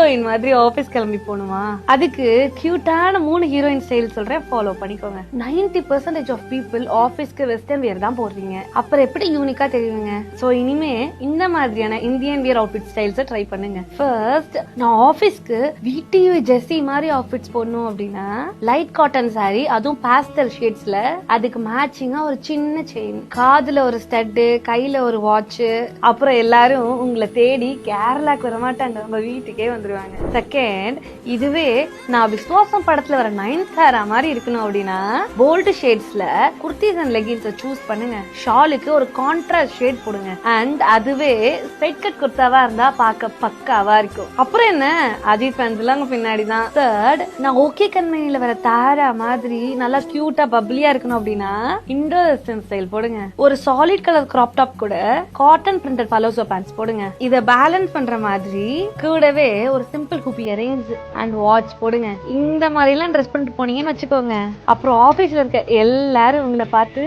Heroine மாதிரி office கிளம்பி போகணுமா? அதுக்கு கியூட்டான 3 ஹீரோயின் ஸ்டைல் சொல்றேன், ஃபாலோ பண்ணிக்கோங்க. 90% ஆஃப் பீப்புள் ஆபீஸ்க்கு வெஸ்டர்ன் வியர் தான் போடுறீங்க, அப்புறம் எப்படி யூனிக்கா தெரியுங்க? சோ இனிமே இந்த மாதிரியான Indian wear outfit styles try பண்ணுங்க. ஃபர்ஸ்ட், நான் ஆபீஸ்க்கு வீட்டு ஜெர்சி மாதிரி அவுட்ஃபிட்ஸ் போடணும் அப்படின்னா லைட் காட்டன் சாரி, அதுவும் பாஸ்டல் ஷேட்ஸ்ல, அதுக்கு மேட்சிங்கா ஒரு சின்ன செயின், காதுல ஒரு ஸ்டட், கையில ஒரு வாட்ச், அப்புறம் எல்லாரும் உங்களை தேடி கேரளாக்கு வர மாட்டாங்க, நம்ம வீட்டுக்கே வந்துருவாங்க. செகண்ட், இதுவே நான் விஸ்வாசம் படத்துல வர நயன்தாரா மாதிரி இருக்கணும் அப்படின்னா போல்ட் ஷேட்ஸ்ல குர்த்திஸ் அண்ட் லெகின்ஸ் சூஸ் பண்ணுங்க. ஷாலுக்கு ஒரு கான்ட்ராஸ்ட் ஷேட் போடுங்க. அண்ட் அதுவே ஸ்ட்ரைட் கட் குர்தாவா இருந்தா பார்க்க பக்காவா இருக்கும். அப்புறம் என்ன, அஜித் ஃபேன்ஸ் எல்லாம் பின்னாடிதான். தேர்ட், நான் ஓகே கண்மணியில வர தாரா மாதிரி நல்லா கியூட்டா பப்ளியா இருக்கணும் அப்படின்னா இண்டோ வெஸ்டர்ன் ஸ்டைல் போடுங்க. ஒரு சாலிட் கலர் கிராப் டாப் கூட காட்டன் பிரிண்டட் பலோசோ பேண்ட்ஸ் போடுங்க. இத பேலன்ஸ் பண்ற மாதிரி கூடவே ஒரு simple hoop earrings and watch போடுங்க. இந்த மாதிரி எல்லாம் ட்ரெஸ் பண்ணிட்டு போனீங்கன்னு வச்சுக்கோங்க, அப்புறம் ஆபீஸ்ல இருக்க எல்லாரும் உங்களை பார்த்து